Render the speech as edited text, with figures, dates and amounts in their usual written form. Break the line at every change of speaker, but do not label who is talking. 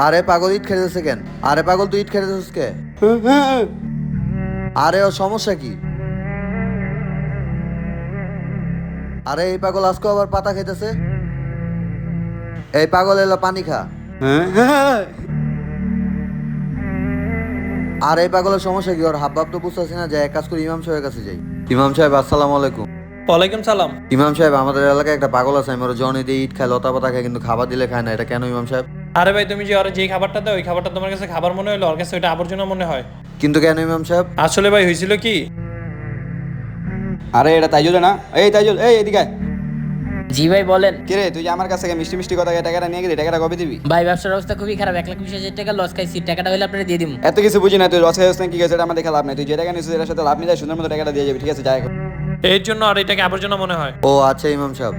আরে পাগল ইট খেতেছে কেন? আরে পাগল তুই ইট খেতেছিস কে? আরে ও সমস্যা কি? আরে এই পাগল আজকে আবার পাতা খাইতেছে। এই পাগল এলো পানি খা। আর এই পাগলের সমস্যা কি? ওর হাবভাব তো বুঝতেছি না। যে এক কাজ করি, ইমাম সাহেবের কাছে যাই। ইমাম সাহেব, আসসালামু আলাইকুম।
ওয়ালাইকুম সালাম।
ইমাম সাহেব, আমাদের এলাকায় একটা পাগল আছে। আমি ওর জনি দিয়ে ইট খায়, লতা পাতা খায়, কিন্তু খাবার দিলে খায় না। এটা কেন ইমাম সাহেব?
আরে ভাই, তুমি যে ওর যে খাবারটা দাও ওই খাবারটা তোমার কাছে খাবার মনে হলো, ওর কাছে ওইটা আবর্জনা মনে হয়।
কিন্তু কেন ইমাম সাহেব?
আসলে ভাই হয়েছিল কি,
আরে এটা তাইজুল না? এই তাইজুল, এই এদিকে আয়।
জি ভাই বলেন।
কিরে তুই যে আমার কাছ থেকে মিষ্টি মিষ্টি কথা টাকাটা নিয়ে গেলি, টাকাটা কবে দিবি?
ভাই ব্যবসার অবস্থা খুবই খারাপ, 1,20,000 টাকা লস খাইছি, টাকাটা হলে আপনারা দিয়ে দিন।
এত কিছু বুঝি না, তুই রস খাইছিস না কি গেছে এটা আমার দেখা লাভ নাই। তুই যে টাকা নিয়েছিস এটার সাথে লাভ নিয়ে যায়, সুন্দর মতো টাকাটা দিয়ে যাবি, ঠিক আছে? যাই হোক।
এর জন্য আর এটাকে আবর্জনা মনে হয়।
ও আচ্ছা ইমাম সাহেব।